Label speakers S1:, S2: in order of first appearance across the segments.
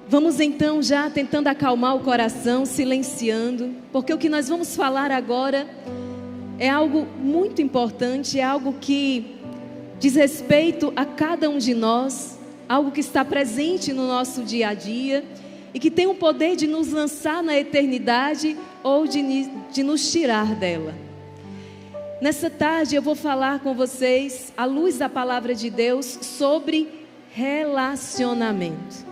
S1: Vamos então já tentando acalmar o coração, silenciando, porque o que nós vamos falar agora é algo muito importante, é algo que diz respeito a cada um de nós, algo que está presente no nosso dia a dia e que tem o poder de nos lançar na eternidade ou de nos tirar dela. Nessa tarde eu vou falar com vocês, à luz da palavra de Deus, sobre relacionamento.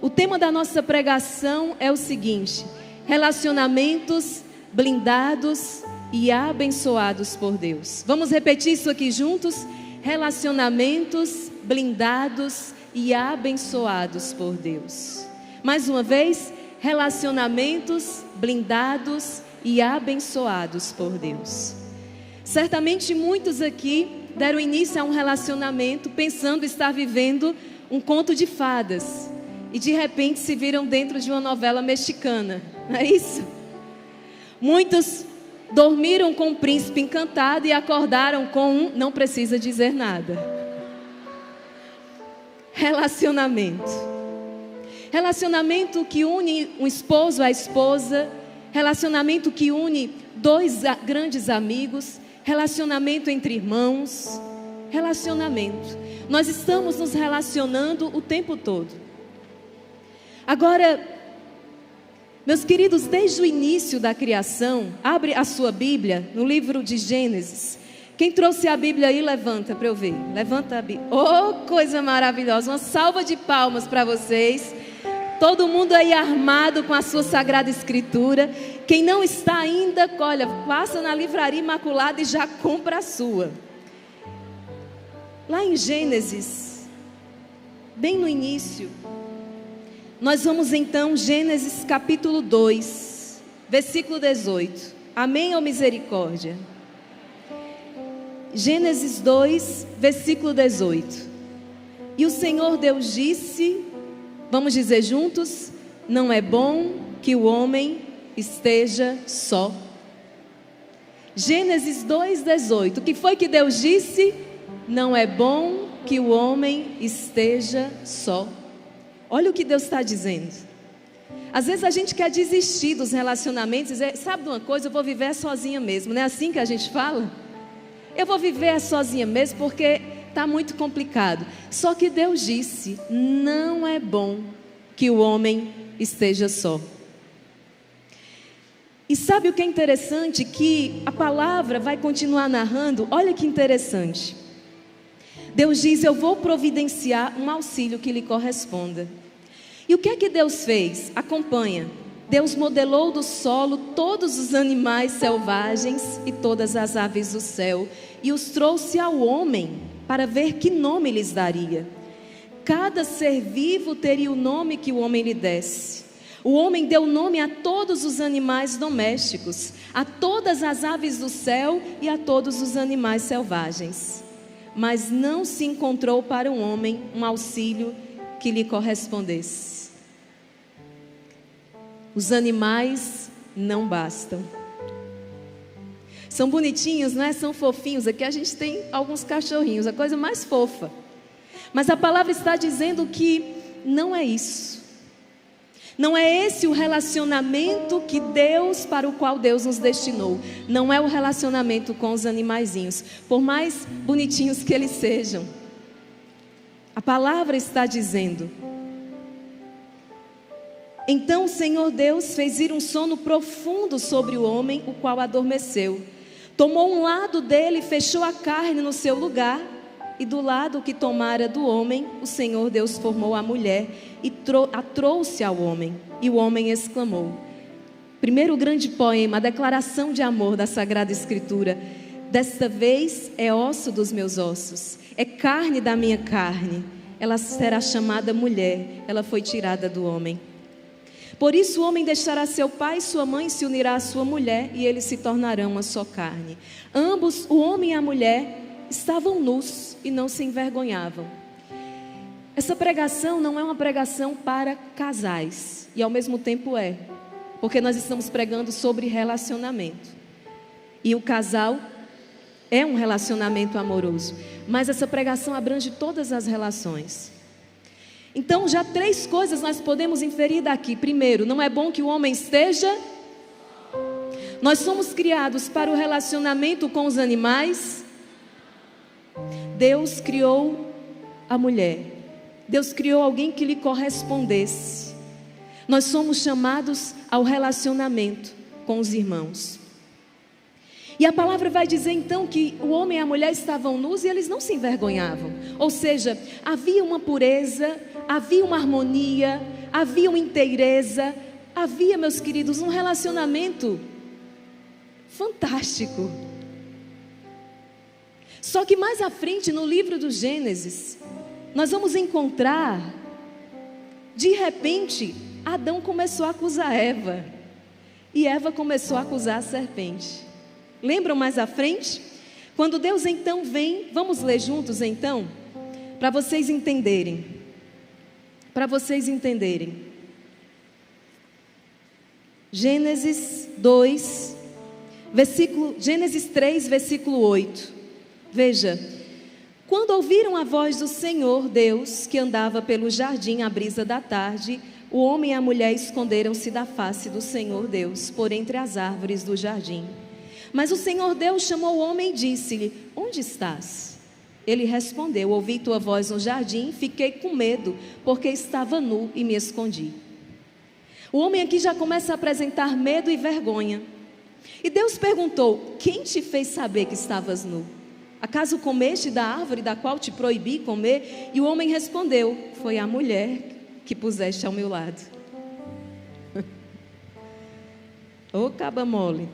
S1: O tema da nossa pregação é o seguinte: relacionamentos blindados e abençoados por Deus. Vamos repetir isso aqui juntos? Relacionamentos blindados e abençoados por Deus. Mais uma vez, relacionamentos blindados e abençoados por Deus. Certamente muitos aqui deram início a um relacionamento pensando estar vivendo um conto de fadas. E de repente se viram dentro de uma novela mexicana, não é isso? Muitos dormiram com um príncipe encantado e acordaram com um não precisa dizer nada. Relacionamento. Relacionamento que une um esposo à esposa, relacionamento que une dois grandes amigos, relacionamento entre irmãos, relacionamento. Nós estamos nos relacionando o tempo todo. Agora, meus queridos, desde o início da criação, abre a sua Bíblia no livro de Gênesis. Quem trouxe a Bíblia aí, levanta para eu ver. Levanta a Bíblia. Oh, coisa maravilhosa. Uma salva de palmas para vocês. Todo mundo aí armado com a sua Sagrada Escritura. Quem não está ainda, olha, passa na Livraria Imaculada e já compra a sua. Lá em Gênesis, bem no início, nós vamos então, Gênesis capítulo 2, versículo 18. Amém ou misericórdia? Gênesis 2, versículo 18. E o Senhor Deus disse, vamos dizer juntos: não é bom que o homem esteja só. Gênesis 2, 18. O que foi que Deus disse? Não é bom que o homem esteja só. Olha o que Deus está dizendo. Às vezes a gente quer desistir dos relacionamentos e dizer, sabe de uma coisa, eu vou viver sozinha mesmo. Não é assim que a gente fala? Eu vou viver sozinha mesmo porque está muito complicado. Só que Deus disse, não é bom que o homem esteja só. E sabe o que é interessante? Que a palavra vai continuar narrando. Olha que interessante. Deus diz, eu vou providenciar um auxílio que lhe corresponda. E o que é que Deus fez? Acompanha. Deus modelou do solo todos os animais selvagens e todas as aves do céu e os trouxe ao homem para ver que nome lhes daria. Cada ser vivo teria o nome que o homem lhe desse. O homem deu nome a todos os animais domésticos, a todas as aves do céu e a todos os animais selvagens. Mas não se encontrou para o homem um auxílio que lhe correspondesse. Os animais não bastam. São bonitinhos, não é? São fofinhos. Aqui a gente tem alguns cachorrinhos, a coisa mais fofa. Mas a palavra está dizendo que não é isso. Não é esse o relacionamento que Deus, para o qual Deus nos destinou. Não é o relacionamento com os animaizinhos, por mais bonitinhos que eles sejam. A palavra está dizendo. Então o Senhor Deus fez ir um sono profundo sobre o homem, o qual adormeceu. Tomou um lado dele e fechou a carne no seu lugar. E do lado que tomara do homem, o Senhor Deus formou a mulher e a trouxe ao homem. E o homem exclamou. Primeiro grande poema, a declaração de amor da Sagrada Escritura. Desta vez é osso dos meus ossos, é carne da minha carne. Ela será chamada mulher, ela foi tirada do homem. Por isso o homem deixará seu pai e sua mãe, se unirá à sua mulher, e eles se tornarão uma só carne. Ambos, o homem e a mulher, estavam nus e não se envergonhavam. Essa pregação não é uma pregação para casais, e ao mesmo tempo é, porque nós estamos pregando sobre relacionamento. E o casal é um relacionamento amoroso, mas essa pregação abrange todas as relações. Então já 3 coisas nós podemos inferir daqui. Primeiro, não é bom que o homem esteja. Nós somos criados para o relacionamento com os animais. Deus criou a mulher. Deus criou alguém que lhe correspondesse. Nós somos chamados ao relacionamento com os irmãos. E a palavra vai dizer então que o homem e a mulher estavam nus e eles não se envergonhavam. Ou seja, havia uma pureza, havia uma harmonia, havia uma inteireza, havia, meus queridos, um relacionamento fantástico. Só que mais à frente, no livro do Gênesis, nós vamos encontrar, de repente, Adão começou a acusar Eva. E Eva começou a acusar a serpente. Lembram mais à frente? Quando Deus então vem, vamos ler juntos então? Para vocês entenderem. Gênesis 3, versículo 8. Veja. Quando ouviram a voz do Senhor Deus, que andava pelo jardim à brisa da tarde, o homem e a mulher esconderam-se da face do Senhor Deus, por entre as árvores do jardim. Mas o Senhor Deus chamou o homem e disse-lhe: onde estás? Ele respondeu: ouvi tua voz no jardim, fiquei com medo, porque estava nu e me escondi. O homem aqui já começa a apresentar medo e vergonha. E Deus perguntou: quem te fez saber que estavas nu? Acaso comeste da árvore da qual te proibi comer? E o homem respondeu: foi a mulher que puseste ao meu lado. Ô caba mole.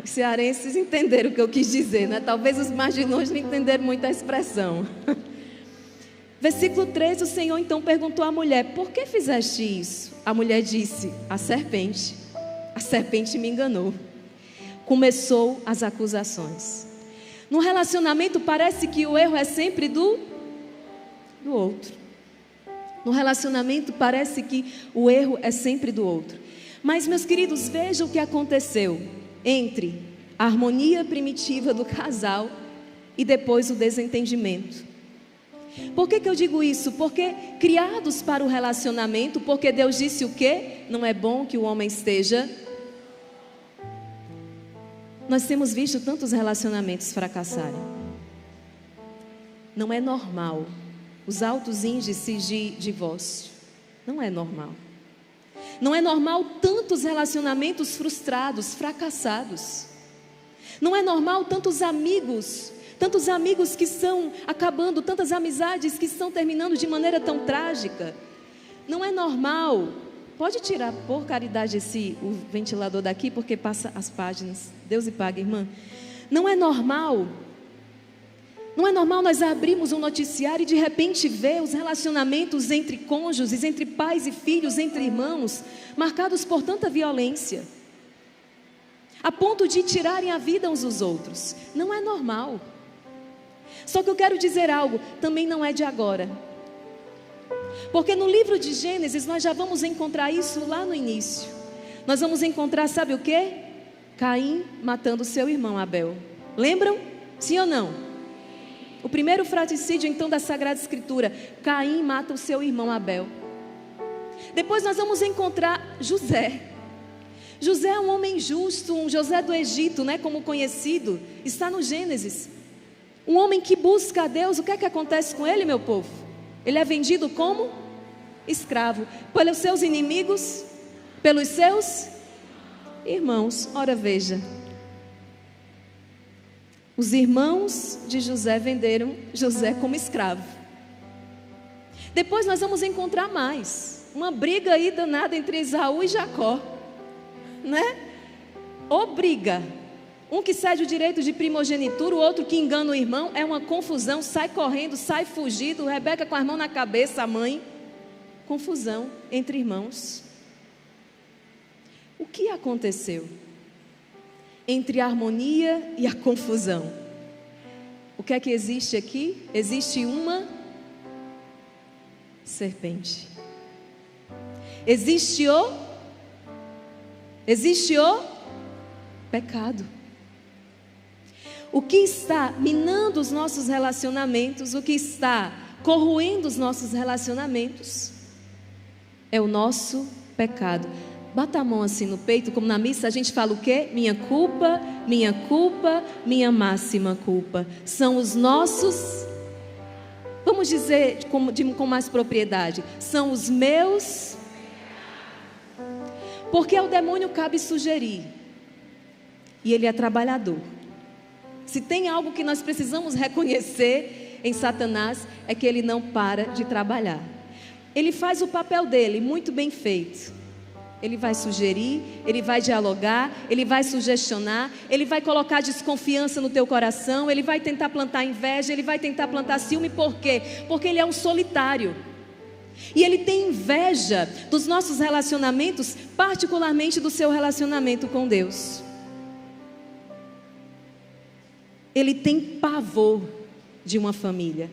S1: Os cearenses entenderam o que eu quis dizer, né? Talvez os mais de longe não entenderam muito a expressão. Versículo 3, o Senhor então perguntou à mulher: por que fizeste isso? A mulher disse: a serpente me enganou. Começou as acusações. No relacionamento parece que o erro é sempre do outro. No relacionamento parece que o erro é sempre do outro. Mas, meus queridos, vejam o que aconteceu entre a harmonia primitiva do casal e depois o desentendimento. Por que eu digo isso? Porque criados para o relacionamento, porque Deus disse o quê? Não é bom que o homem esteja. Nós temos visto tantos relacionamentos fracassarem. Não é normal. Os altos índices de divórcio. Não é normal. Não é normal tantos relacionamentos frustrados, fracassados. Não é normal tantos amigos que estão acabando, tantas amizades que estão terminando de maneira tão trágica. Não é normal. Pode tirar, por caridade, o ventilador daqui, porque passa as páginas. Deus e paga, irmã. Não é normal. Não é normal nós abrirmos um noticiário e de repente ver os relacionamentos entre cônjuges, entre pais e filhos, entre irmãos, marcados por tanta violência, a ponto de tirarem a vida uns dos outros. Não é normal. Só que eu quero dizer algo, também não é de agora. Porque no livro de Gênesis nós já vamos encontrar isso lá no início. Nós vamos encontrar, sabe o quê? Caim matando seu irmão Abel. Lembram? Sim ou não? O primeiro fratricídio então da Sagrada Escritura. Caim mata o seu irmão Abel. Depois nós vamos encontrar José. José é um homem justo, um José do Egito, né, como conhecido. Está no Gênesis. Um homem que busca a Deus. O que é que acontece com ele, meu povo? Ele é vendido como escravo pelos seus inimigos, pelos seus irmãos. Ora veja, os irmãos de José venderam José como escravo. Depois nós vamos encontrar mais uma briga aí danada entre Esaú e Jacó, né? Ô briga, um que cede o direito de primogenitura, o outro que engana o irmão. É uma confusão, sai correndo, sai fugido, Rebeca com a mão na cabeça, a mãe. Confusão entre irmãos. O que aconteceu entre a harmonia e a confusão? O que é que existe aqui? Existe uma serpente. Existe o pecado. O que está minando os nossos relacionamentos, o que está corroendo os nossos relacionamentos, é o nosso pecado. Bata a mão assim no peito, como na missa a gente fala o quê? Minha culpa, minha máxima culpa. São os nossos, vamos dizer com mais propriedade, são os meus. Porque ao demônio cabe sugerir, e ele é trabalhador. Se tem algo que nós precisamos reconhecer em Satanás, é que ele não para de trabalhar. Ele faz o papel dele muito bem feito. Ele vai sugerir, ele vai dialogar, ele vai sugestionar, ele vai colocar desconfiança no teu coração, ele vai tentar plantar inveja, ele vai tentar plantar ciúme. Por quê? Porque ele é um solitário. E ele tem inveja dos nossos relacionamentos, particularmente do seu relacionamento com Deus. Ele tem pavor de uma família.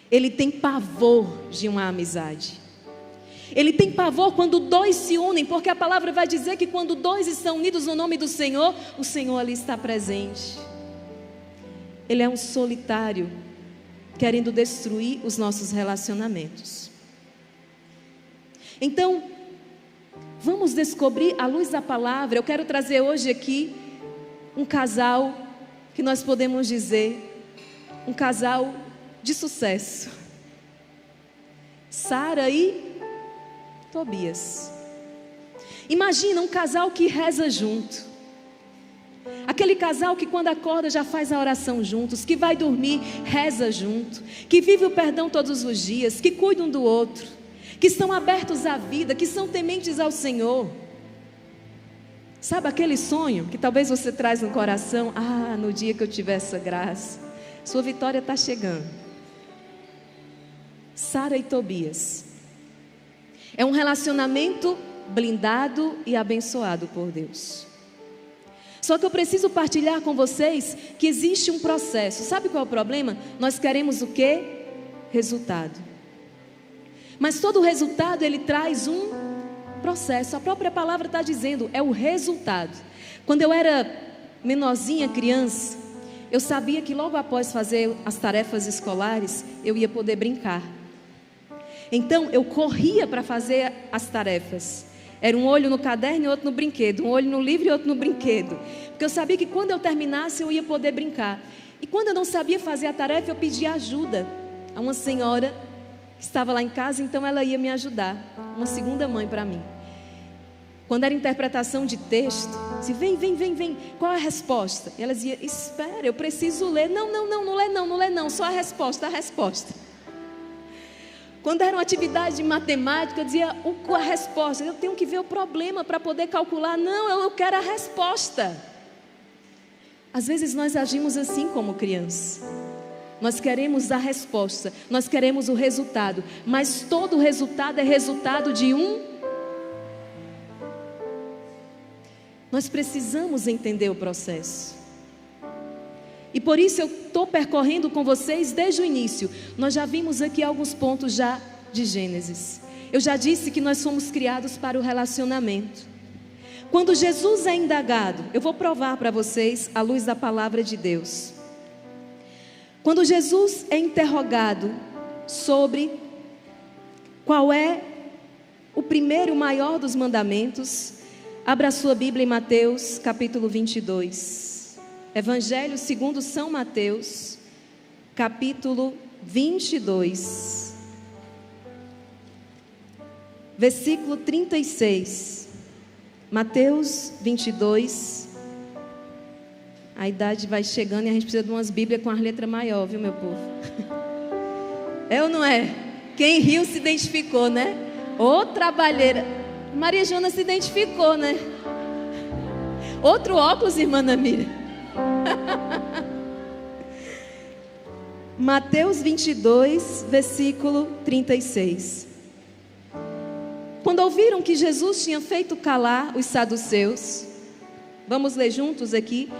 S1: Ele tem pavor de uma amizade. Ele tem pavor quando dois se unem, porque a palavra vai dizer que quando dois estão unidos no nome do Senhor, o Senhor ali está presente. Ele é um solitário, querendo destruir os nossos relacionamentos. Então, vamos descobrir à luz da palavra. Eu quero trazer hoje aqui um casal que nós podemos dizer, um casal de sucesso. Sara e Tobias. Imagina um casal que reza junto. Aquele casal que quando acorda já faz a oração juntos, que vai dormir, reza junto, que vive o perdão todos os dias, que cuida um do outro, que estão abertos à vida, que são tementes ao Senhor. Sabe aquele sonho que talvez você traz no coração? Ah, no dia que eu tiver essa graça, sua vitória está chegando. Sara e Tobias. É um relacionamento blindado e abençoado por Deus. Só que eu preciso partilhar com vocês que existe um processo. Sabe qual é o problema? Nós queremos o quê? Resultado. Mas todo resultado ele traz um processo. A própria palavra está dizendo, é o resultado. Quando eu era menorzinha, criança, eu sabia que logo após fazer as tarefas escolares, eu ia poder brincar. Então eu corria para fazer as tarefas. Era um olho no caderno e outro no brinquedo, um olho no livro e outro no brinquedo, porque eu sabia que quando eu terminasse eu ia poder brincar. E quando eu não sabia fazer a tarefa, eu pedia ajuda a uma senhora que estava lá em casa, então ela ia me ajudar, uma segunda mãe para mim. Quando era interpretação de texto, dizia, vem, qual é a resposta? E ela dizia, espera, eu preciso ler. Não lê não, só a resposta. Quando era uma atividade de matemática, eu dizia a resposta. Eu tenho que ver o problema para poder calcular. Não, eu quero a resposta. Às vezes nós agimos assim como criança. Nós queremos a resposta, nós queremos o resultado. Mas todo resultado é resultado de um. Nós precisamos entender o processo. E por isso eu estou percorrendo com vocês desde o início. Nós já vimos aqui alguns pontos já de Gênesis. Eu já disse que nós fomos criados para o relacionamento. Quando Jesus é indagado, eu vou provar para vocês à luz da palavra de Deus. Quando Jesus é interrogado sobre qual é o primeiro e o maior dos mandamentos, abra a sua Bíblia em Mateus capítulo 22. Evangelho segundo São Mateus, capítulo 22, versículo 36. Mateus 22. A idade vai chegando e a gente precisa de umas Bíblias com as letras maiores, viu, meu povo? É ou não é? Quem riu se identificou, né? Ô trabalheira. Maria Joana se identificou, né? Outro óculos, irmã Namira. Mateus 22, versículo 36. Quando ouviram que Jesus tinha feito calar os saduceus, vamos ler juntos aqui.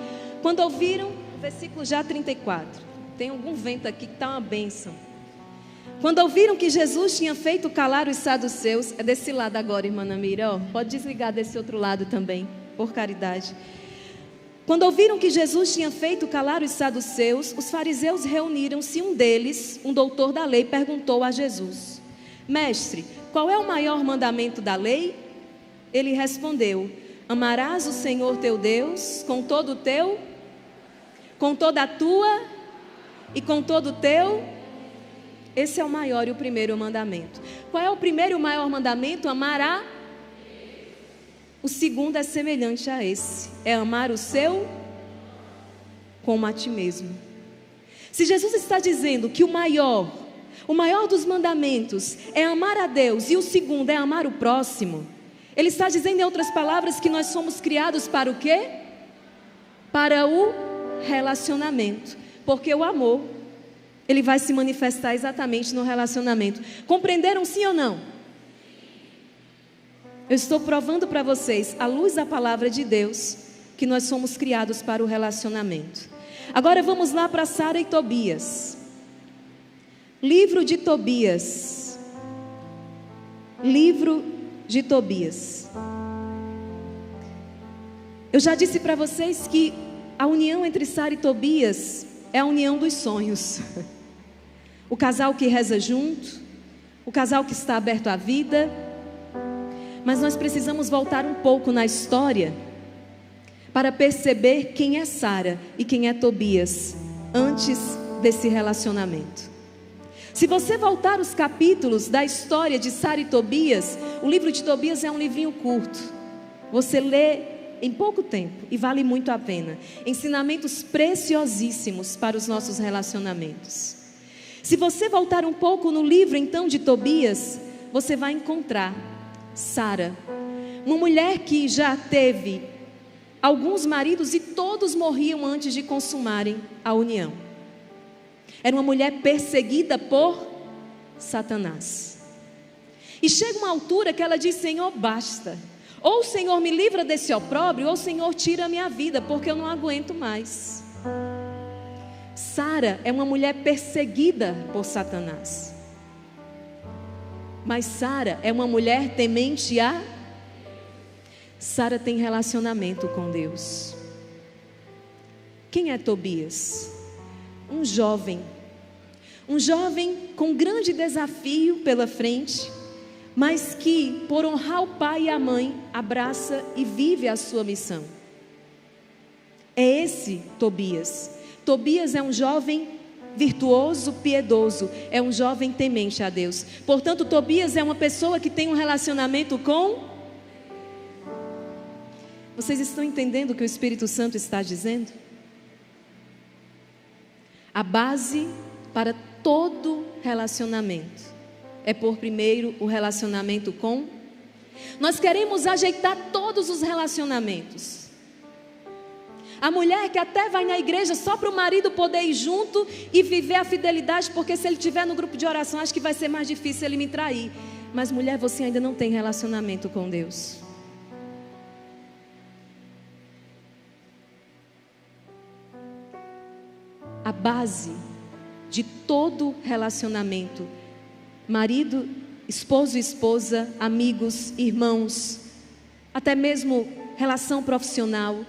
S1: Quando ouviram, versículo já 34. Tem algum vento aqui que está uma bênção. Quando ouviram que Jesus tinha feito calar os saduceus, é desse lado agora, irmã Namira, ó, pode desligar desse outro lado também, por caridade. Quando ouviram que Jesus tinha feito calar os saduceus, os fariseus reuniram-se. Um deles, um doutor da lei, perguntou a Jesus: Mestre, qual é o maior mandamento da lei? Ele respondeu: amarás o Senhor teu Deus com todo o teu, com toda a tua e com todo o teu. Esse é o maior e o primeiro mandamento. Qual é o primeiro e o maior mandamento? Amar a. O segundo é semelhante a esse, é amar o seu como a ti mesmo. Se Jesus está dizendo que o maior dos mandamentos é amar a Deus e o segundo é amar o próximo, Ele está dizendo em outras palavras que nós somos criados para o quê? Para o relacionamento, porque o amor, ele vai se manifestar exatamente no relacionamento. Compreenderam sim ou não? Eu estou provando para vocês, à luz da palavra de Deus, que nós somos criados para o relacionamento. Agora vamos lá para Sara e Tobias. Livro de Tobias. Livro de Tobias. Eu já disse para vocês que a união entre Sara e Tobias é a união dos sonhos. O casal que reza junto, o casal que está aberto à vida. Mas nós precisamos voltar um pouco na história para perceber quem é Sara e quem é Tobias antes desse relacionamento. Se você voltar os capítulos da história de Sara e Tobias, o livro de Tobias é um livrinho curto. Você lê em pouco tempo e vale muito a pena. Ensinamentos preciosíssimos para os nossos relacionamentos. Se você voltar um pouco no livro então de Tobias, você vai encontrar Sara, uma mulher que já teve alguns maridos e todos morriam antes de consumarem a união. Era uma mulher perseguida por Satanás. E chega uma altura que ela diz: Senhor, basta. Ou o Senhor me livra desse opróbrio, ou o Senhor tira a minha vida, porque eu não aguento mais. Sara é uma mulher perseguida por Satanás. Mas Sara é uma mulher temente a. Sara tem relacionamento com Deus. Quem é Tobias? Um jovem com grande desafio pela frente, mas que, por honrar o pai e a mãe, abraça e vive a sua missão. É esse Tobias. Tobias é um jovem virtuoso, piedoso, é um jovem temente a Deus. Portanto, Tobias é uma pessoa que tem um relacionamento com. Vocês estão entendendo o que o Espírito Santo está dizendo? A base para todo relacionamento é por primeiro o relacionamento com. Nós queremos ajeitar todos os relacionamentos. A mulher que até vai na igreja só para o marido poder ir junto e viver a fidelidade, porque se ele estiver no grupo de oração, acho que vai ser mais difícil ele me trair. Mas mulher, você ainda não tem relacionamento com Deus. A base de todo relacionamento, marido, esposo e esposa, amigos, irmãos, até mesmo relação profissional.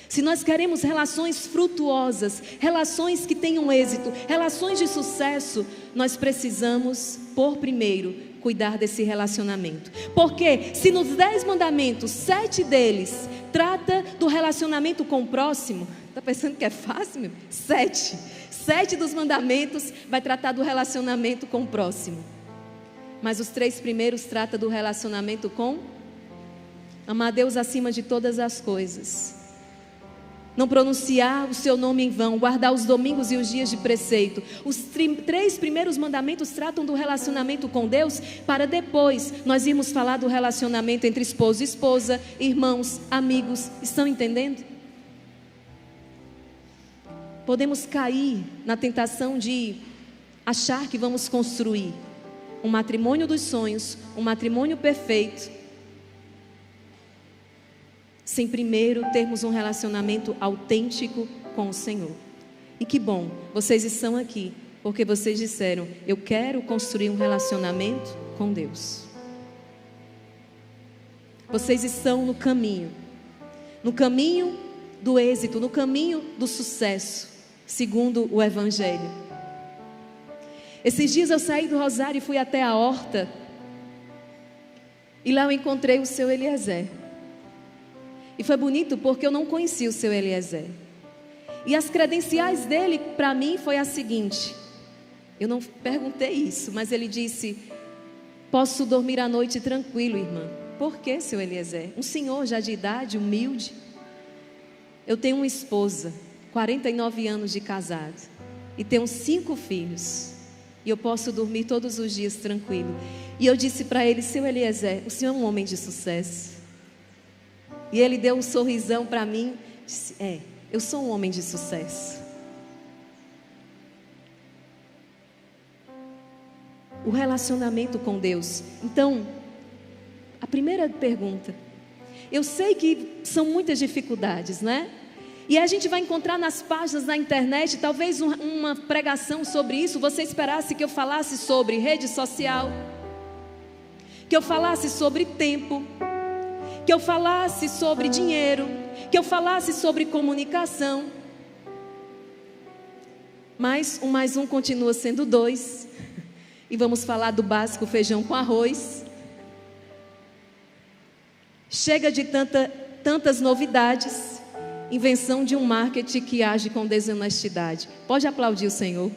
S1: Se nós queremos relações frutuosas, relações que tenham êxito, relações de sucesso, nós precisamos, por primeiro, cuidar desse relacionamento. Porque se nos 10 mandamentos, 7 deles trata do relacionamento com o próximo, está pensando que é fácil, meu? 7 dos mandamentos vai tratar do relacionamento com o próximo. Mas os 3 primeiros trata do relacionamento com amar a Deus acima de todas as coisas. Não pronunciar o seu nome em vão, guardar os domingos e os dias de preceito. Os 3 primeiros mandamentos tratam do relacionamento com Deus, para depois nós irmos falar do relacionamento entre esposo e esposa, irmãos, amigos. Estão entendendo? Podemos cair na tentação de achar que vamos construir um matrimônio dos sonhos, um matrimônio perfeito, sem primeiro termos um relacionamento autêntico com o Senhor. E que bom, vocês estão aqui, porque vocês disseram: eu quero construir um relacionamento com Deus. Vocês estão no caminho do êxito, no caminho do sucesso, segundo o Evangelho. Esses dias eu saí do Rosário e fui até a horta, e lá eu encontrei o seu Eliezer. E foi bonito porque eu não conhecia o seu Eliezer. E as credenciais dele para mim foi a seguinte: eu não perguntei isso, mas ele disse: posso dormir à noite tranquilo, irmã. Por quê, seu Eliezer? Um senhor já de idade, humilde. Eu tenho uma esposa, 49 anos de casado, e tenho 5 filhos. E eu posso dormir todos os dias tranquilo. E eu disse para ele: seu Eliezer, o senhor é um homem de sucesso. E ele deu um sorrisão para mim, disse: eu sou um homem de sucesso. O relacionamento com Deus. Então, a primeira pergunta, eu sei que são muitas dificuldades, né? E a gente vai encontrar nas páginas da internet, talvez uma pregação sobre isso. Você esperasse que eu falasse sobre rede social, que eu falasse sobre tempo, que eu falasse sobre dinheiro, que eu falasse sobre comunicação. Mas 1 mais 1 continua sendo 2. E vamos falar do básico, feijão com arroz. Chega de tantas novidades. Invenção de um marketing que age com desonestidade. Pode aplaudir o Senhor.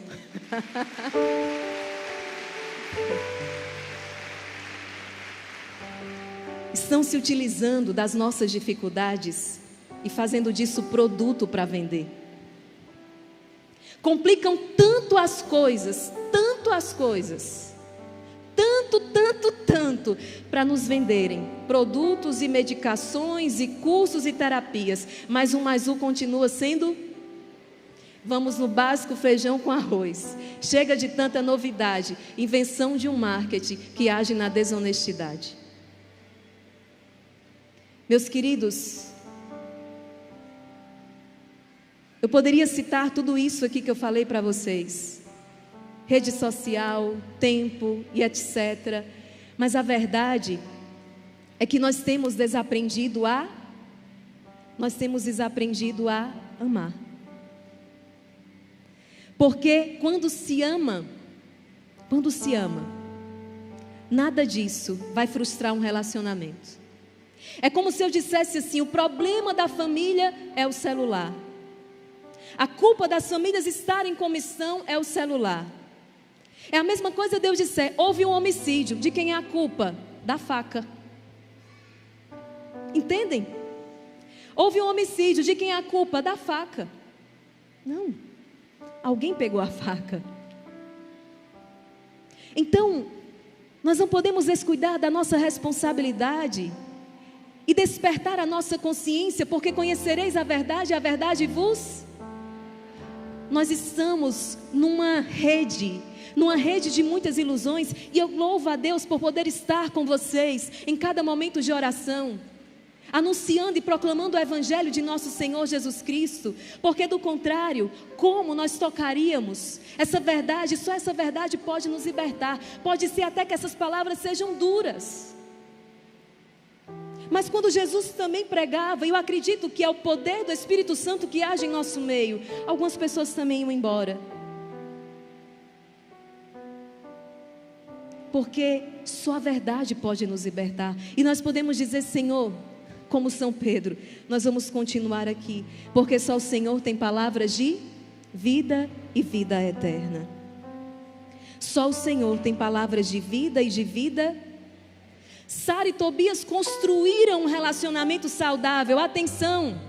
S1: Estão se utilizando das nossas dificuldades e fazendo disso produto para vender. Complicam tanto as coisas, tanto, para nos venderem produtos e medicações e cursos e terapias. Mas 1 mais 1 continua sendo, vamos no básico, feijão com arroz. Chega de tanta novidade, invenção de um marketing que age na desonestidade. Meus queridos, eu poderia citar tudo isso aqui que eu falei para vocês. Rede social, tempo e etc. Mas a verdade é que nós temos desaprendido a amar. Porque quando se ama, nada disso vai frustrar um relacionamento. É como se eu dissesse assim: o problema da família é o celular. A culpa das famílias estarem com missão é o celular. É a mesma coisa Deus disser: houve um homicídio, de quem é a culpa? Da faca. Entendem? Houve um homicídio, de quem é a culpa? Da faca. Não, alguém pegou a faca. Então, nós não podemos descuidar da nossa responsabilidade e despertar a nossa consciência, porque conhecereis a verdade e a verdade vos... Nós estamos numa rede de muitas ilusões, e eu louvo a Deus por poder estar com vocês em cada momento de oração, anunciando e proclamando o Evangelho de nosso Senhor Jesus Cristo, porque do contrário, como nós tocaríamos essa verdade? Só essa verdade pode nos libertar. Pode ser até que essas palavras sejam duras, mas quando Jesus também pregava, eu acredito que é o poder do Espírito Santo que age em nosso meio, algumas pessoas também iam embora, porque só a verdade pode nos libertar. E nós podemos dizer: Senhor, como São Pedro, nós vamos continuar aqui, porque só o Senhor tem palavras de vida e vida eterna. Só o Senhor tem palavras de vida e de vida. Sara e Tobias construíram um relacionamento saudável. Atenção,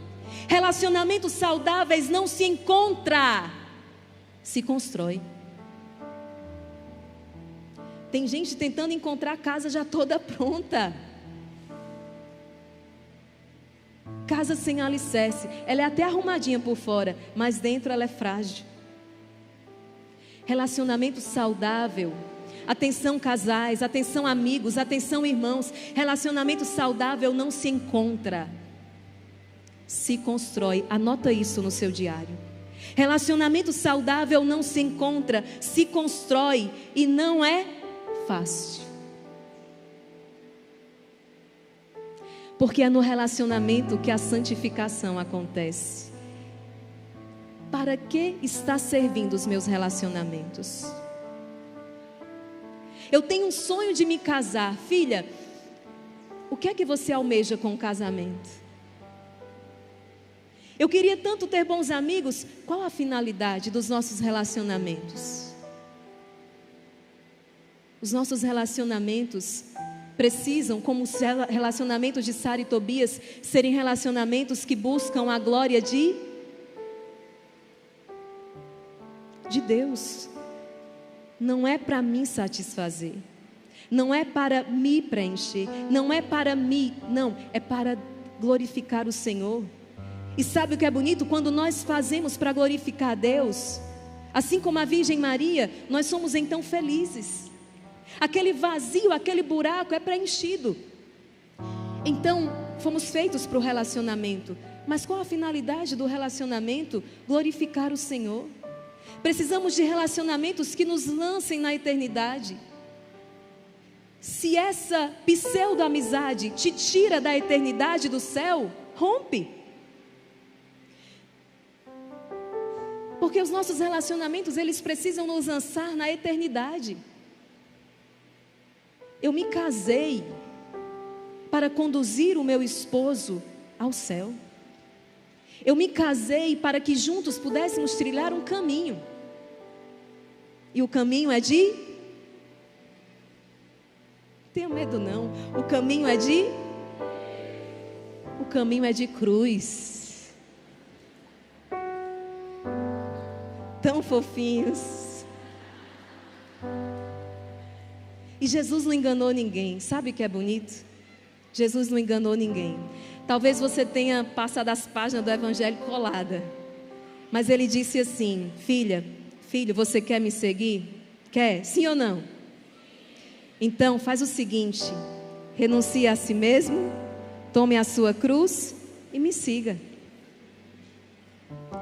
S1: relacionamentos saudáveis não se encontra, se constrói. Tem gente tentando encontrar a casa já toda pronta, casa sem alicerce. Ela é até arrumadinha por fora, mas dentro ela é frágil. Relacionamento saudável. Atenção casais, atenção amigos, atenção irmãos. Relacionamento saudável não se encontra, se constrói. Anota isso no seu diário. Relacionamento saudável não se encontra, se constrói, e não é fácil. Porque é no relacionamento que a santificação acontece. Para que está servindo os meus relacionamentos? Eu tenho um sonho de me casar. Filha, o que é que você almeja com o casamento? Eu queria tanto ter bons amigos. Qual a finalidade dos nossos relacionamentos? Os nossos relacionamentos precisam, como os relacionamentos de Sara e Tobias, serem relacionamentos que buscam a glória de Deus. Não é para me satisfazer, não é para me preencher, não é para mim, não, é para glorificar o Senhor. E sabe o que é bonito? Quando nós fazemos para glorificar a Deus, assim como a Virgem Maria, nós somos então felizes. Aquele vazio, aquele buraco é preenchido. Então, fomos feitos para o relacionamento. Mas qual a finalidade do relacionamento? Glorificar o Senhor. Precisamos de relacionamentos que nos lancem na eternidade. Se essa pseudo-amizade te tira da eternidade do céu, rompe. Porque os nossos relacionamentos, eles precisam nos lançar na eternidade. Eu me casei para conduzir o meu esposo ao céu. Eu me casei para que juntos pudéssemos trilhar um caminho. E o caminho é de... Não tenha medo não. O caminho é de... O caminho é de cruz. Tão fofinhos. E Jesus não enganou ninguém. Sabe o que é bonito? Jesus não enganou ninguém. Talvez você tenha passado as páginas do Evangelho colada, mas ele disse assim: filha, filho, você quer me seguir? Quer? Sim ou não? Então faz o seguinte: renuncie a si mesmo, tome a sua cruz e me siga.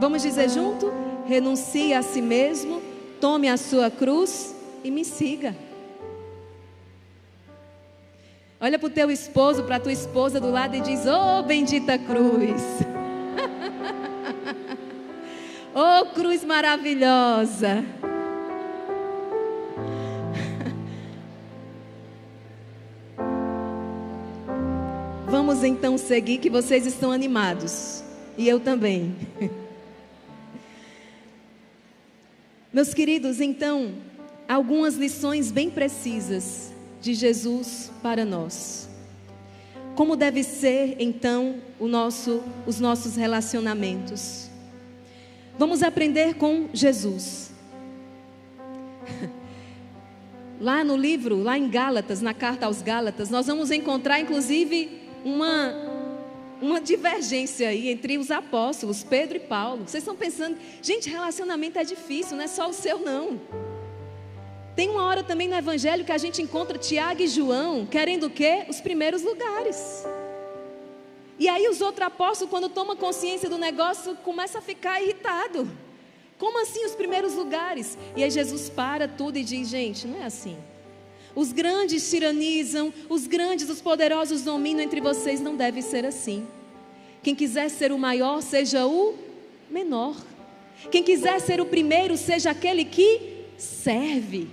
S1: Vamos dizer junto? Renuncie a si mesmo, tome a sua cruz e me siga. Olha para o teu esposo, para a tua esposa do lado e diz: oh, bendita cruz. Oh, cruz maravilhosa. Vamos então seguir, que vocês estão animados. E eu também. Meus queridos, então, algumas lições bem precisas de Jesus para nós. Como deve ser então os nossos relacionamentos? Vamos aprender com Jesus. Lá no livro, lá em Gálatas, na carta aos Gálatas, nós vamos encontrar inclusive uma divergência aí entre os apóstolos, Pedro e Paulo. Vocês estão pensando, gente, relacionamento é difícil, não é só o seu não. Tem uma hora também no Evangelho que a gente encontra Tiago e João querendo o quê? Os primeiros lugares. E aí os outros apóstolos, quando tomam consciência do negócio, começam a ficar irritado. Como assim os primeiros lugares? E aí Jesus para tudo e diz: gente, não é assim. Os grandes tiranizam, os grandes, os poderosos dominam entre vocês, não deve ser assim. Quem quiser ser o maior, seja o menor. Quem quiser ser o primeiro, seja aquele que serve.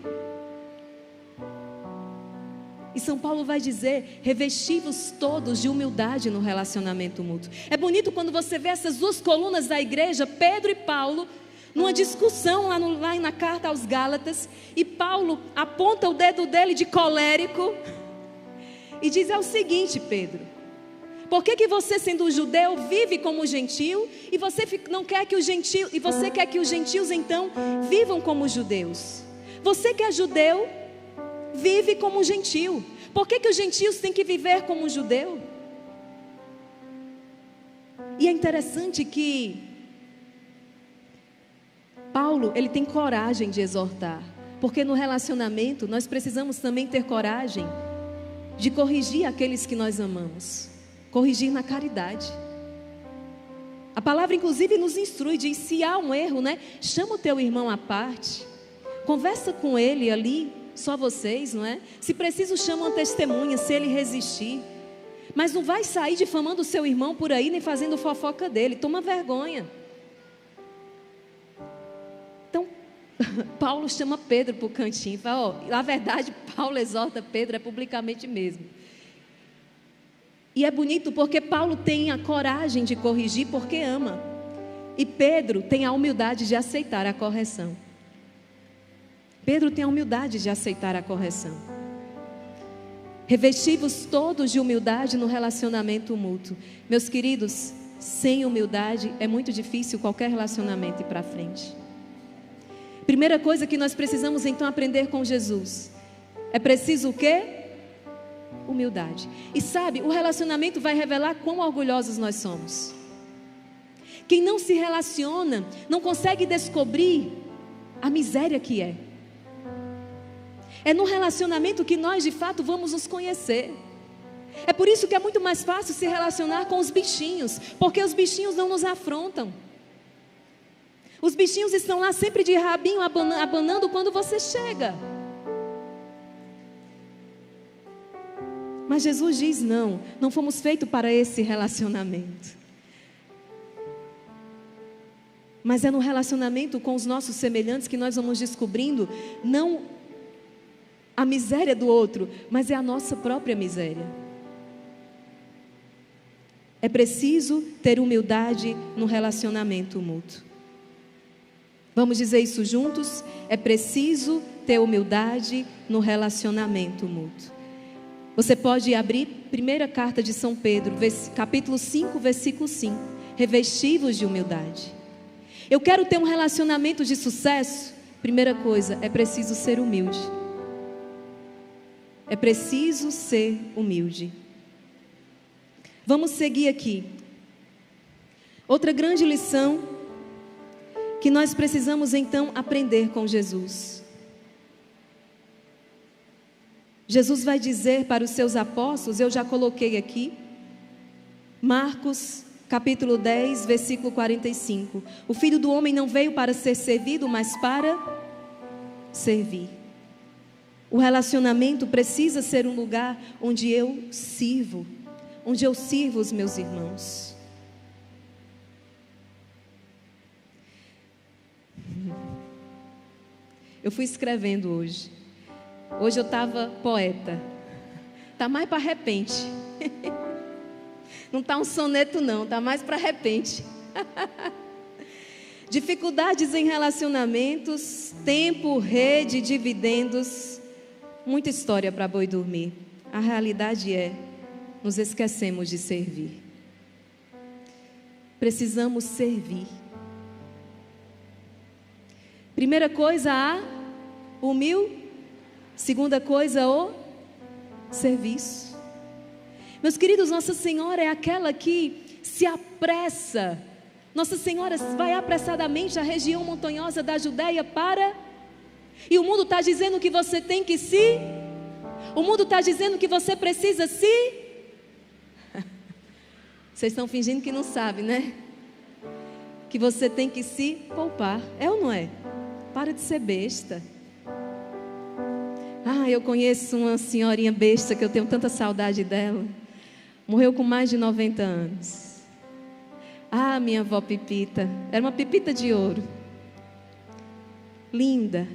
S1: E São Paulo vai dizer: revesti-vos todos de humildade no relacionamento mútuo. É bonito quando você vê essas duas colunas da igreja, Pedro e Paulo, numa discussão lá na carta aos Gálatas, e Paulo aponta o dedo dele de colérico e diz: é o seguinte, Pedro, por que você, sendo judeu, vive como gentil, e você não quer que os gentios, e você quer que os gentios então vivam como judeus? Você que é judeu, vive como gentil. Por que os gentios têm que viver como judeu? E é interessante que Paulo, ele tem coragem de exortar, porque no relacionamento nós precisamos também ter coragem de corrigir aqueles que nós amamos. Corrigir na caridade. A palavra inclusive nos instrui, diz: se há um erro, chama o teu irmão à parte, conversa com ele ali, só vocês, não é? Se preciso, chama uma testemunha, se ele resistir. Mas não vai sair difamando o seu irmão por aí, nem fazendo fofoca dele. Toma vergonha. Então, Paulo chama Pedro para o cantinho. Fala, na verdade, Paulo exorta Pedro publicamente mesmo. E é bonito porque Paulo tem a coragem de corrigir porque ama. E Pedro tem a humildade de aceitar a correção. Pedro tem a humildade de aceitar a correção. Revesti-vos todos de humildade no relacionamento mútuo. Meus queridos, sem humildade é muito difícil qualquer relacionamento ir para frente. Primeira coisa que nós precisamos então aprender com Jesus. É preciso o quê? Humildade. E sabe, o relacionamento vai revelar quão orgulhosos nós somos. Quem não se relaciona, não consegue descobrir a miséria que é. É no relacionamento que nós de fato vamos nos conhecer. É por isso que é muito mais fácil se relacionar com os bichinhos, porque os bichinhos não nos afrontam. Os bichinhos estão lá sempre de rabinho abanando quando você chega. Mas Jesus diz não fomos feitos para esse relacionamento. Mas é no relacionamento com os nossos semelhantes que nós vamos descobrindo não a miséria do outro, mas é a nossa própria miséria. É preciso ter humildade no relacionamento mútuo. Vamos dizer isso juntos? É preciso ter humildade no relacionamento mútuo. Você pode abrir primeira carta de São Pedro, capítulo 5, versículo 5. Revesti-vos de humildade. Eu quero ter um relacionamento de sucesso. Primeira coisa, é preciso ser humilde. É preciso ser humilde. Vamos seguir aqui. Outra grande lição que nós precisamos então aprender com Jesus. Jesus vai dizer para os seus apóstolos, eu já coloquei aqui, Marcos capítulo 10, versículo 45. O Filho do Homem não veio para ser servido, mas para servir. O relacionamento precisa ser um lugar onde eu sirvo os meus irmãos. Eu fui escrevendo hoje. Hoje eu estava poeta. Está mais para repente. Não está um soneto não, está mais para repente. Dificuldades em relacionamentos, tempo, rede, dividendos. Muita história para boi dormir. A realidade é, nos esquecemos de servir. Precisamos servir. Primeira coisa, a humildade. Segunda coisa, o serviço. Meus queridos, Nossa Senhora é aquela que se apressa. Nossa Senhora vai apressadamente à região montanhosa da Judéia E o mundo está dizendo que você tem que se... O mundo está dizendo que você precisa se... Vocês estão fingindo que não sabem, né? Que você tem que se poupar. É ou não é? Para de ser besta. Eu conheço uma senhorinha besta que eu tenho tanta saudade dela. Morreu com mais de 90 anos. Minha avó Pepita. Era uma pepita de ouro. Linda.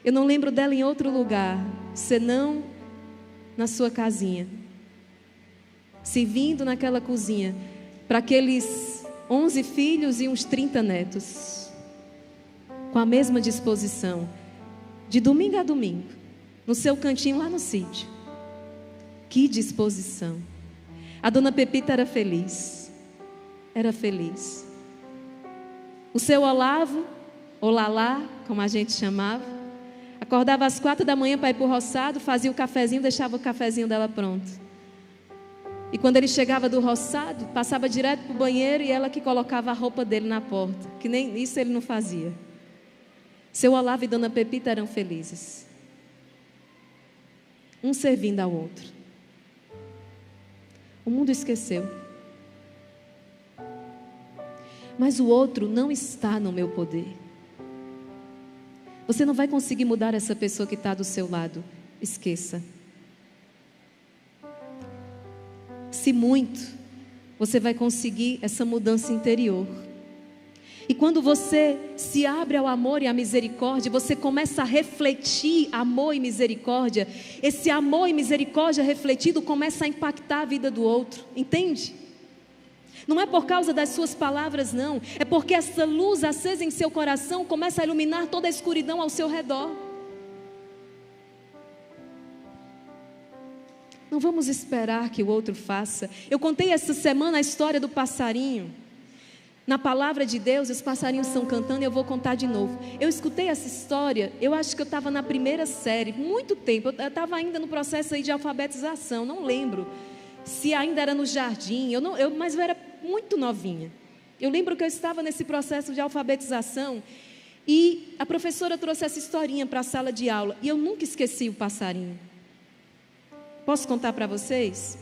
S1: Eu não lembro dela em outro lugar, senão na sua casinha. Servindo naquela cozinha. Para aqueles 11 filhos e uns 30 netos. Com a mesma disposição. De domingo a domingo. No seu cantinho lá no sítio. Que disposição. A dona Pepita era feliz. Era feliz. O seu Olavo, Olalá, como a gente chamava, acordava às 4 da manhã para ir para o roçado, fazia o cafezinho, deixava o cafezinho dela pronto. E quando ele chegava do roçado, passava direto para o banheiro e ela que colocava a roupa dele na porta. Que nem isso ele não fazia. Seu Olavo e dona Pepita eram felizes. Um servindo ao outro. O mundo esqueceu. Mas o outro não está no meu poder. Você não vai conseguir mudar essa pessoa que está do seu lado. Esqueça. se muito, você vai conseguir essa mudança interior. E quando você se abre ao amor e à misericórdia, você começa a refletir amor e misericórdia. Esse amor e misericórdia refletido começa a impactar a vida do outro, entende? Não é por causa das suas palavras, não. É porque essa luz acesa em seu coração começa a iluminar toda a escuridão ao seu redor. Não vamos esperar que o outro faça. Eu contei essa semana a história do passarinho. Na palavra de Deus, os passarinhos estão cantando e eu vou contar de novo. Eu escutei essa história, eu acho que eu estava na primeira série, muito tempo. Eu estava ainda no processo aí de alfabetização, não lembro se ainda era no jardim, mas eu era muito novinha. Eu lembro que eu estava nesse processo de alfabetização e a professora trouxe essa historinha para a sala de aula e eu nunca esqueci o passarinho. Posso contar para vocês?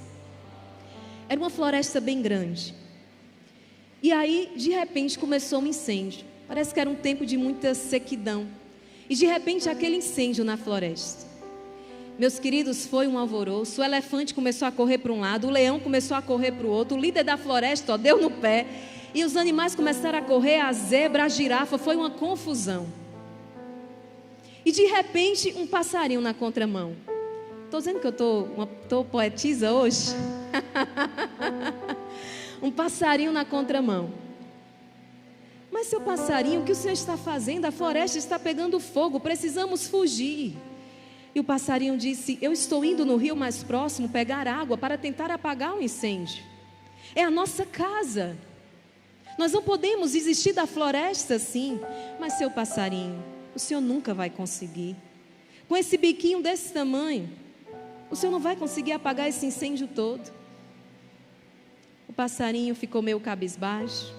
S1: Era uma floresta bem grande. E aí, de repente, começou um incêndio. Parece que era um tempo de muita sequidão. E de repente, aquele incêndio na floresta. Meus queridos, foi um alvoroço. O elefante começou a correr para um lado, o leão começou a correr para o outro, o líder da floresta deu no pé. E os animais começaram a correr, a zebra, a girafa, foi uma confusão. E de repente, um passarinho na contramão. Estou dizendo que eu estou poetisa hoje? Um passarinho na contramão. Mas seu passarinho, o que o senhor está fazendo? A floresta está pegando fogo, precisamos fugir. E o passarinho disse: eu estou indo no rio mais próximo pegar água para tentar apagar o incêndio. É a nossa casa. Nós não podemos desistir da floresta assim. Mas seu passarinho, o senhor nunca vai conseguir. Com esse biquinho desse tamanho, o senhor não vai conseguir apagar esse incêndio todo. O passarinho ficou meio cabisbaixo,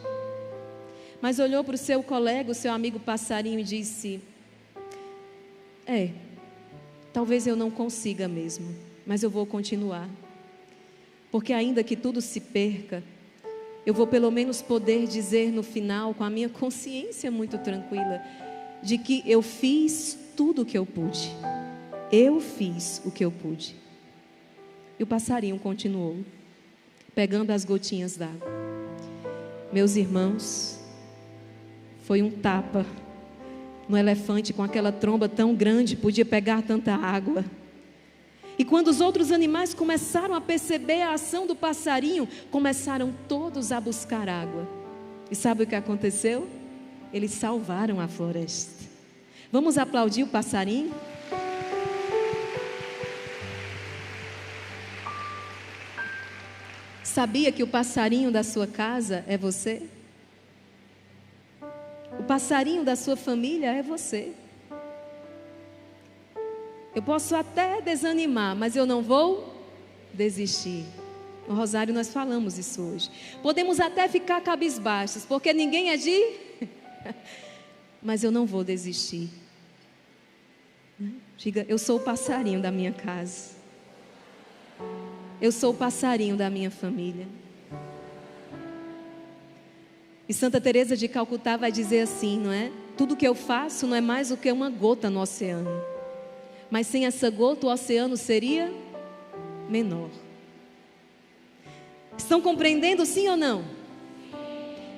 S1: mas olhou para o seu colega, o seu amigo passarinho, e disse: talvez eu não consiga mesmo, mas eu vou continuar. Porque ainda que tudo se perca, eu vou pelo menos poder dizer no final, com a minha consciência muito tranquila, de que eu fiz tudo o que eu pude. Eu fiz o que eu pude. E o passarinho continuou, pegando as gotinhas d'água. Meus irmãos, foi um tapa no elefante com aquela tromba tão grande, podia pegar tanta água. E quando os outros animais começaram a perceber a ação do passarinho, começaram todos a buscar água. E sabe o que aconteceu? Eles salvaram a floresta. Vamos aplaudir o passarinho? Sabia que o passarinho da sua casa é você? O passarinho da sua família é você. Eu posso até desanimar, mas eu não vou desistir. No Rosário nós falamos isso hoje. Podemos até ficar cabisbaixos, porque ninguém é de... mas eu não vou desistir. Diga: eu sou o passarinho da minha casa. Eu sou o passarinho da minha família. E Santa Teresa de Calcutá vai dizer assim, não é? Tudo que eu faço não é mais do que uma gota no oceano. Mas sem essa gota, o oceano seria menor. Estão compreendendo, sim ou não?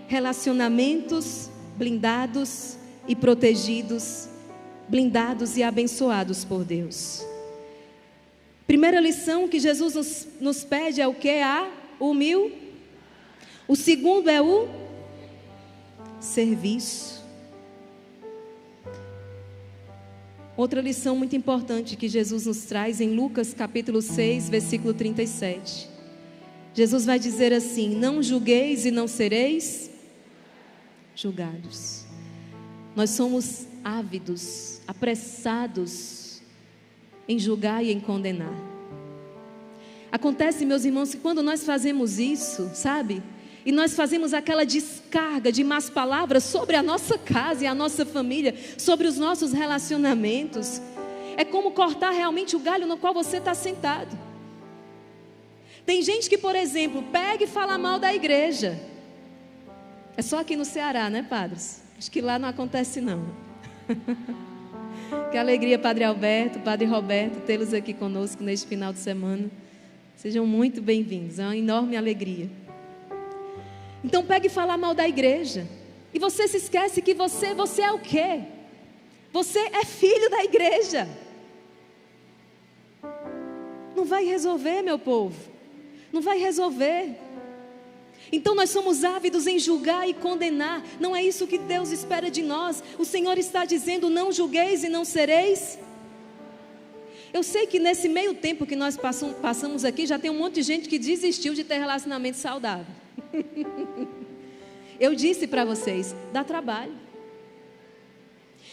S1: Relacionamentos blindados e protegidos, blindados e abençoados por Deus. Primeira lição que Jesus nos pede é o que? A humildade. O segundo é o serviço. Outra lição muito importante que Jesus nos traz em Lucas capítulo 6, versículo 37. Jesus vai dizer assim: não julgueis e não sereis julgados. Nós somos ávidos, apressados em julgar e em condenar. Acontece, meus irmãos, que quando nós fazemos isso, sabe? E nós fazemos aquela descarga de más palavras sobre a nossa casa e a nossa família, sobre os nossos relacionamentos. É como cortar realmente o galho no qual você está sentado. Tem gente que, por exemplo, pega e fala mal da igreja. É só aqui no Ceará, né, padres? Acho que lá não acontece não. Que alegria, Padre Alberto, Padre Roberto, tê-los aqui conosco neste final de semana. Sejam muito bem-vindos, é uma enorme alegria. Então pegue e fala mal da igreja. E você se esquece que você é o quê? Você é filho da igreja. Não vai resolver, meu povo. Não vai resolver. Então nós somos ávidos em julgar e condenar. Não é isso que Deus espera de nós. O Senhor está dizendo: não julgueis e não sereis. Eu sei que nesse meio tempo que nós passamos aqui, já tem um monte de gente que desistiu de ter relacionamento saudável. Eu disse para vocês, dá trabalho.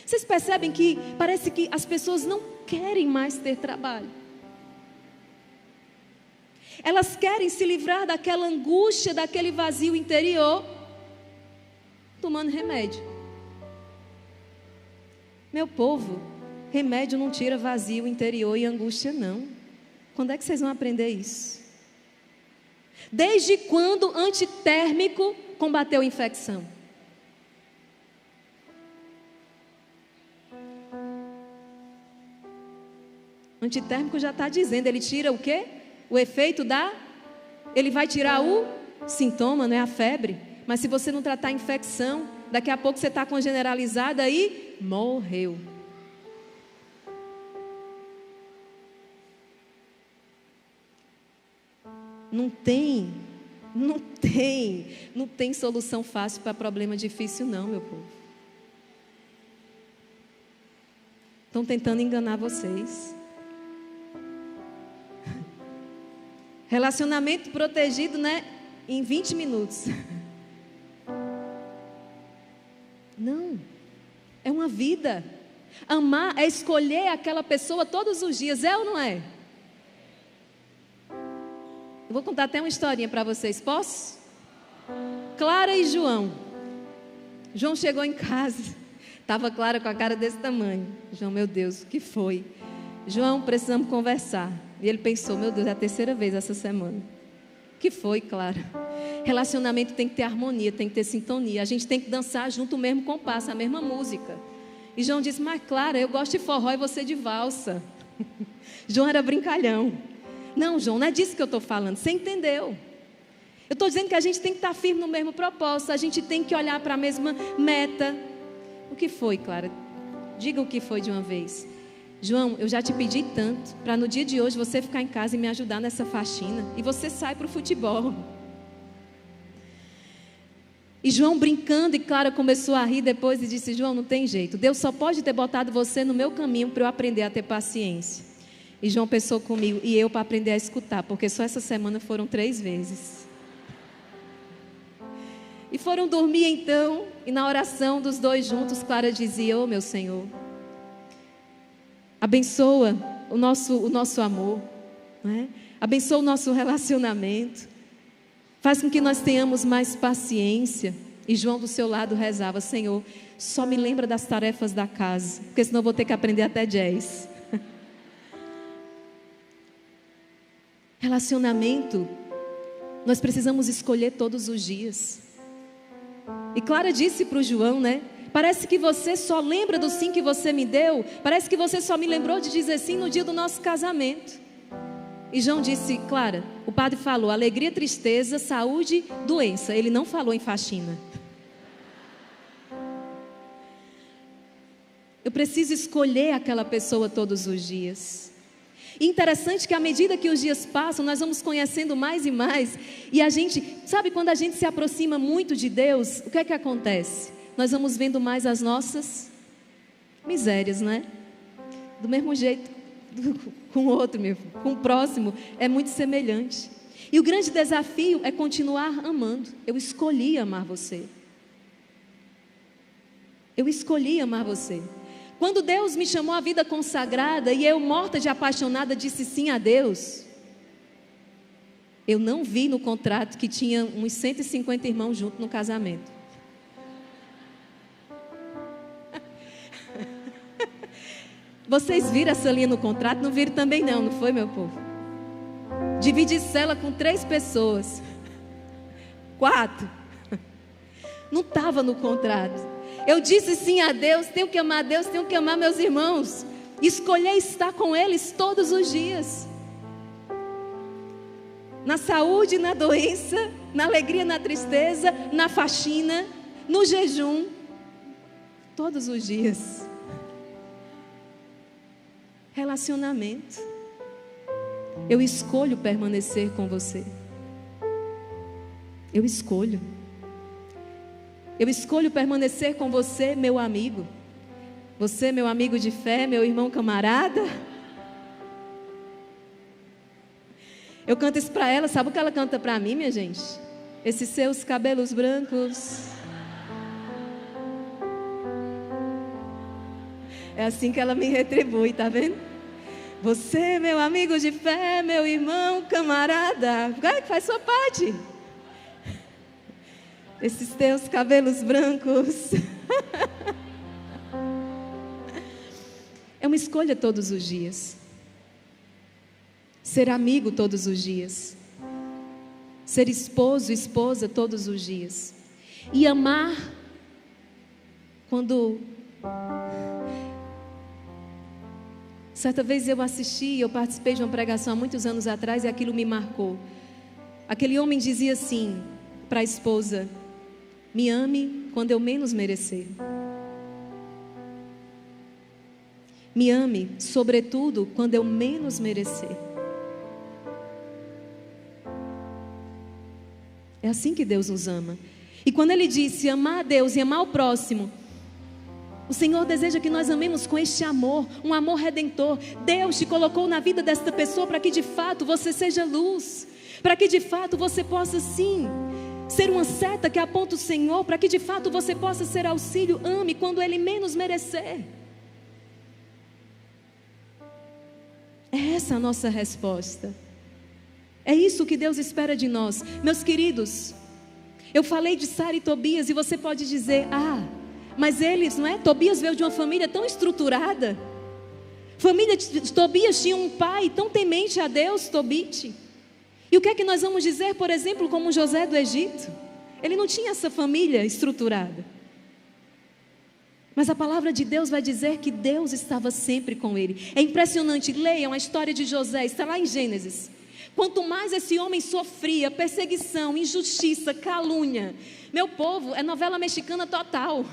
S1: Vocês percebem que parece que as pessoas não querem mais ter trabalho. Elas querem se livrar daquela angústia, daquele vazio interior, tomando remédio. Meu povo, remédio não tira vazio interior e angústia, não. Quando é que vocês vão aprender isso? Desde quando antitérmico combateu a infecção? Antitérmico já está dizendo, ele tira o quê? O efeito ele vai tirar o sintoma, né? A febre. Mas se você não tratar a infecção, daqui a pouco você está com a generalizada e morreu. Não tem solução fácil para problema difícil não, meu povo. Estão tentando enganar vocês. Relacionamento protegido, né? Em 20 minutos. Não. É uma vida. Amar é escolher aquela pessoa todos os dias. É ou não é? Eu vou contar até uma historinha para vocês. Posso? Clara e João. João chegou em casa. Estava Clara com a cara desse tamanho. João, meu Deus, o que foi? João, precisamos conversar. E ele pensou, meu Deus, é a terceira vez essa semana. O que foi, Clara? Relacionamento tem que ter harmonia, tem que ter sintonia. A gente tem que dançar junto o mesmo compasso, a mesma música. E João disse, mas Clara, eu gosto de forró e você de valsa. João era brincalhão. Não, João, não é disso que eu estou falando. Você entendeu? Eu estou dizendo que a gente tem que estar firme no mesmo propósito. A gente tem que olhar para a mesma meta. O que foi, Clara? Diga o que foi de uma vez. João, eu já te pedi tanto para no dia de hoje você ficar em casa e me ajudar nessa faxina. E você sai para o futebol. E João brincando, e Clara começou a rir depois e disse, João, não tem jeito. Deus só pode ter botado você no meu caminho para eu aprender a ter paciência. E João pensou comigo, e eu para aprender a escutar, porque só essa semana foram 3 vezes. E foram dormir então, e na oração dos dois juntos, Clara dizia, ô meu Senhor, abençoa o nosso amor, né? Abençoa o nosso relacionamento, faz com que nós tenhamos mais paciência. E João do seu lado rezava, Senhor, só me lembra das tarefas da casa, porque senão eu vou ter que aprender até jazz. Relacionamento, nós precisamos escolher todos os dias. E Clara disse para o João, né? Parece que você só lembra do sim que você me deu. Parece que você só me lembrou de dizer sim no dia do nosso casamento. E João disse, Clara, o padre falou alegria, tristeza, saúde, doença. Ele não falou em faxina. Eu preciso escolher aquela pessoa todos os dias. E interessante que à medida que os dias passam, nós vamos conhecendo mais e mais. E a gente, sabe quando a gente se aproxima muito de Deus, o que é que acontece? Nós vamos vendo mais as nossas misérias, né? Do mesmo jeito, com o outro, com o próximo, é muito semelhante. E o grande desafio é continuar amando. Eu escolhi amar você. Eu escolhi amar você. Quando Deus me chamou à vida consagrada e eu, morta de apaixonada, disse sim a Deus, eu não vi no contrato que tinha uns 150 irmãos juntos no casamento. Vocês viram essa linha no contrato? Não viram também não foi, meu povo? Dividi cela com 3 pessoas. 4. Não estava no contrato. Eu disse sim a Deus, tenho que amar a Deus, tenho que amar meus irmãos. Escolher estar com eles todos os dias. na saúde, na doença, na alegria, na tristeza, na faxina, no jejum, todos os dias. Relacionamento. Eu escolho permanecer com você. Eu escolho. Eu escolho permanecer com você, meu amigo. Você, meu amigo de fé, meu irmão camarada. Eu canto isso para ela, sabe o que ela canta para mim, minha gente? Esses seus cabelos brancos. É assim que ela me retribui, tá vendo? Você, meu amigo de fé, meu irmão camarada, faz sua parte. Esses teus cabelos brancos. É uma escolha todos os dias. Ser amigo todos os dias. Ser esposo, esposa todos os dias. E amar quando... Certa vez eu participei de uma pregação há muitos anos atrás e aquilo me marcou. Aquele homem dizia assim para a esposa: me ame quando eu menos merecer. Me ame, sobretudo, quando eu menos merecer. É assim que Deus nos ama. E quando Ele disse amar a Deus e amar o próximo, o Senhor deseja que nós amemos com este amor, um amor redentor. Deus te colocou na vida desta pessoa para que de fato você seja luz, para que de fato você possa sim ser uma seta que aponta o Senhor, para que de fato você possa ser auxílio. Ame quando Ele menos merecer. É essa a nossa resposta. É isso que Deus espera de nós. Meus queridos, eu falei de Sara e Tobias e você pode dizer: mas eles, não é? Tobias veio de uma família tão estruturada. Família de Tobias tinha um pai tão temente a Deus, Tobite. E o que é que nós vamos dizer, por exemplo, como José do Egito? Ele não tinha essa família estruturada. Mas a palavra de Deus vai dizer que Deus estava sempre com ele. É impressionante, leiam a história de José, está lá em Gênesis. Quanto mais esse homem sofria perseguição, injustiça, calúnia, meu povo, é novela mexicana total.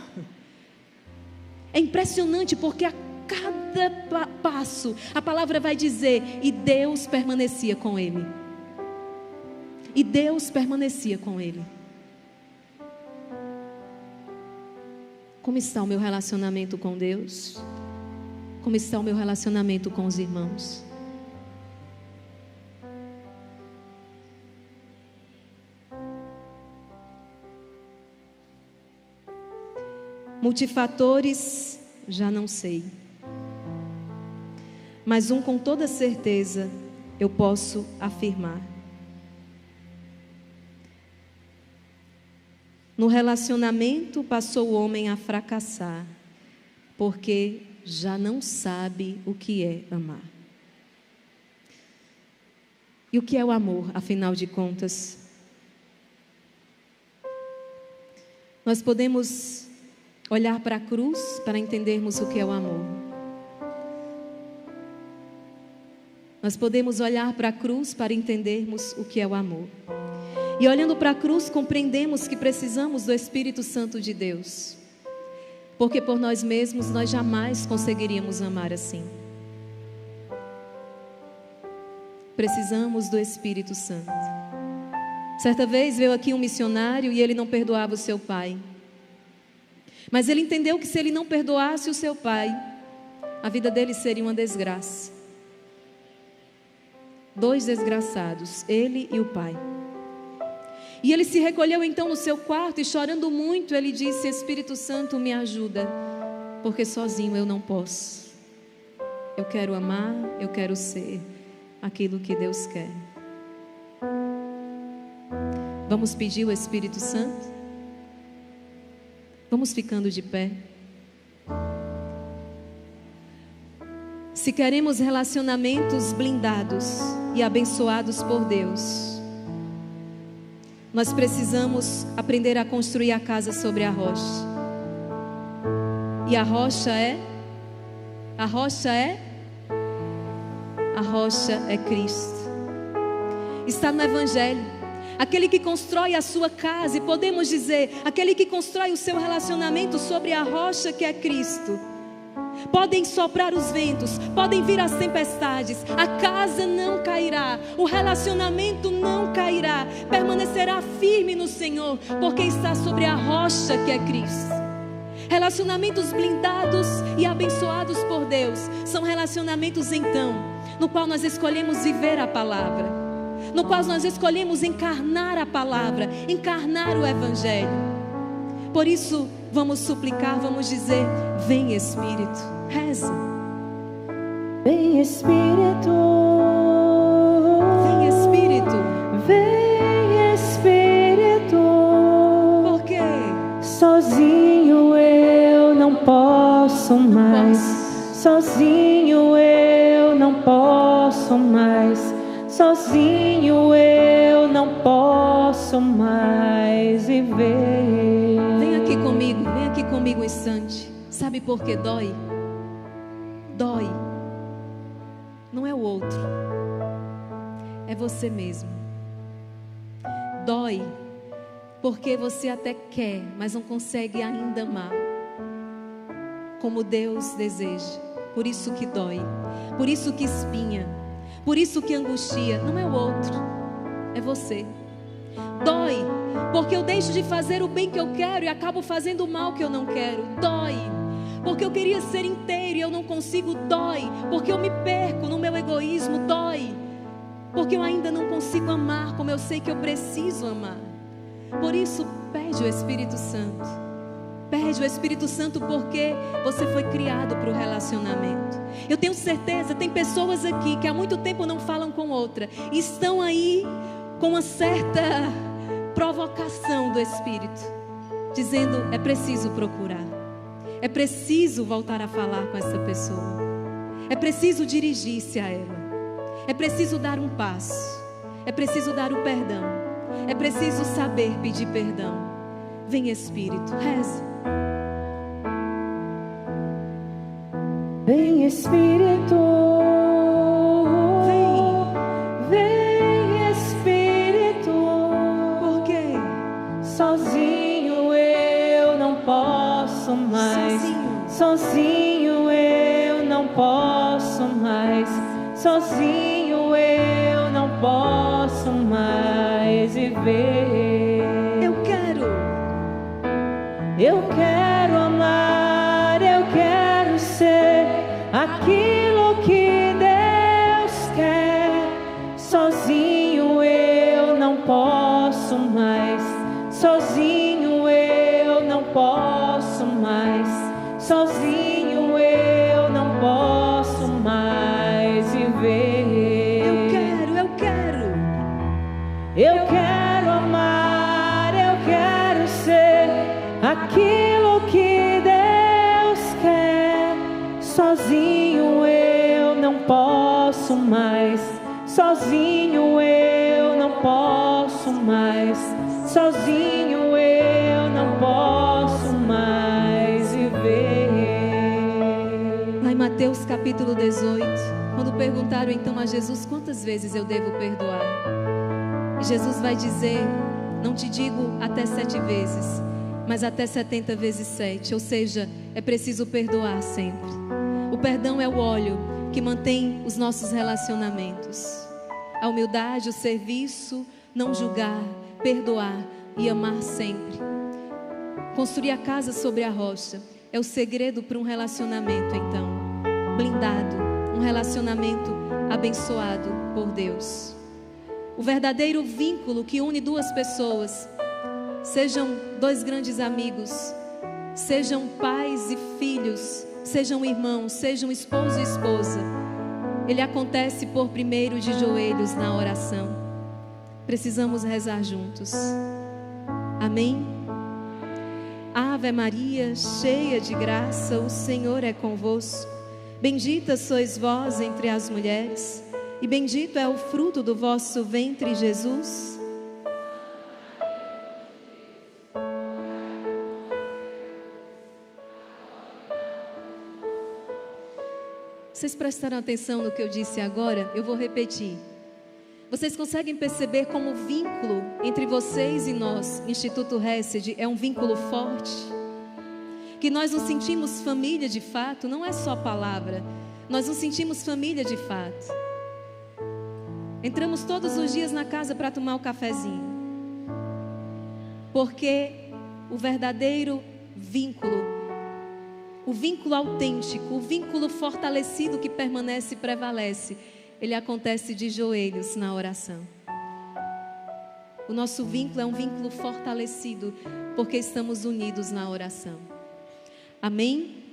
S1: É impressionante porque a cada passo a palavra vai dizer: e Deus permanecia com ele. E Deus permanecia com ele. Como está o meu relacionamento com Deus? Como está o meu relacionamento com os irmãos? Multifatores, já não sei. Mas um com toda certeza eu posso afirmar. No relacionamento passou o homem a fracassar, porque já não sabe o que é amar. E o que é o amor, afinal de contas? Nós podemos olhar para a cruz para entendermos o que é o amor. Nós podemos olhar para a cruz para entendermos o que é o amor. E olhando para a cruz, compreendemos que precisamos do Espírito Santo de Deus. Porque por nós mesmos, nós jamais conseguiríamos amar assim. Precisamos do Espírito Santo. Certa vez veio aqui um missionário e ele não perdoava o seu pai. Mas ele entendeu que se ele não perdoasse o seu pai, a vida dele seria uma desgraça. 2 desgraçados, ele e o pai. E ele se recolheu então no seu quarto e chorando muito, ele disse: Espírito Santo, me ajuda, porque sozinho eu não posso. Eu quero amar, eu quero ser aquilo que Deus quer. Vamos pedir o Espírito Santo? Vamos ficando de pé. Se queremos relacionamentos blindados e abençoados por Deus, nós precisamos aprender a construir a casa sobre a rocha. E a rocha é? A rocha é Cristo. está no Evangelho. Aquele que constrói a sua casa, e podemos dizer, aquele que constrói o seu relacionamento sobre a rocha que é Cristo. Podem soprar os ventos, podem vir as tempestades, a casa não cairá, o relacionamento não cairá, permanecerá firme no Senhor, porque está sobre a rocha que é Cristo. Relacionamentos blindados e abençoados por Deus são relacionamentos, então, no qual nós escolhemos viver a palavra, no qual nós escolhemos encarnar a palavra, encarnar o Evangelho. Por isso, vamos suplicar, vamos dizer: vem Espírito, reza.
S2: Vem Espírito,
S1: vem Espírito,
S2: vem Espírito.
S1: Por quê?
S2: Sozinho eu não posso mais, sozinho eu não posso mais, sozinho eu não posso mais viver.
S1: Vem aqui comigo um instante. Sabe por que dói? Dói. Não é o outro, é você mesmo. Dói porque você até quer, mas não consegue ainda amar como Deus deseja. Por isso que dói, por isso que espinha, por isso que angustia. Não é o outro, é você. Dói porque eu deixo de fazer o bem que eu quero e acabo fazendo o mal que eu não quero. Dói porque eu queria ser inteiro e eu não consigo. Dói porque eu me perco no meu egoísmo. Dói porque eu ainda não consigo amar como eu sei que eu preciso amar. Por isso, pede o Espírito Santo. Pede o Espírito Santo, porque você foi criado para o relacionamento. Eu tenho certeza, tem pessoas aqui que há muito tempo não falam com outra, e estão aí com uma certa provocação do Espírito, dizendo: é preciso procurar, é preciso voltar a falar com essa pessoa, é preciso dirigir-se a ela, é preciso dar um passo, é preciso dar o perdão, é preciso saber pedir perdão. Vem Espírito, reza.
S2: Vem Espírito, vem Espírito.
S1: Por quê?
S2: Sozinho eu não posso mais, sozinho eu não posso mais, sozinho eu não posso mais viver. Eu quero amar, eu quero ser aquilo que Deus quer. Sozinho eu não posso mais, sozinho eu não posso mais, sozinho eu não posso mais viver. Eu quero amar, eu quero ser aquilo que Deus quer. Sozinho eu não posso mais, sozinho eu não posso mais, sozinho eu não posso mais viver.
S1: Lá em Mateus capítulo 18, quando perguntaram então a Jesus: quantas vezes eu devo perdoar? E Jesus vai dizer: não te digo até 7 vezes, mas até 70 vezes 7. Ou seja, é preciso perdoar sempre. O perdão é o óleo que mantém os nossos relacionamentos. A humildade, o serviço, não julgar, perdoar e amar sempre. Construir a casa sobre a rocha é o segredo para um relacionamento, então, blindado, um relacionamento abençoado por Deus. O verdadeiro vínculo que une duas pessoas, sejam 2 grandes amigos, sejam pais e filhos, sejam irmãos, sejam esposo e esposa, ele acontece por primeiro de joelhos na oração. Precisamos rezar juntos. Amém? Ave Maria, cheia de graça, o Senhor é convosco. Bendita sois vós entre as mulheres, e bendito é o fruto do vosso ventre, Jesus. Vocês prestaram atenção no que eu disse agora? Eu vou repetir. Vocês conseguem perceber como o vínculo entre vocês e nós, Instituto Hesed, é um vínculo forte? Que nós nos sentimos família de fato, não é só palavra, nós nos sentimos família de fato. Entramos todos os dias na casa para tomar o cafezinho, porque o verdadeiro vínculo, o vínculo autêntico, o vínculo fortalecido que permanece e prevalece, ele acontece de joelhos na oração. O nosso vínculo é um vínculo fortalecido porque estamos unidos na oração. Amém?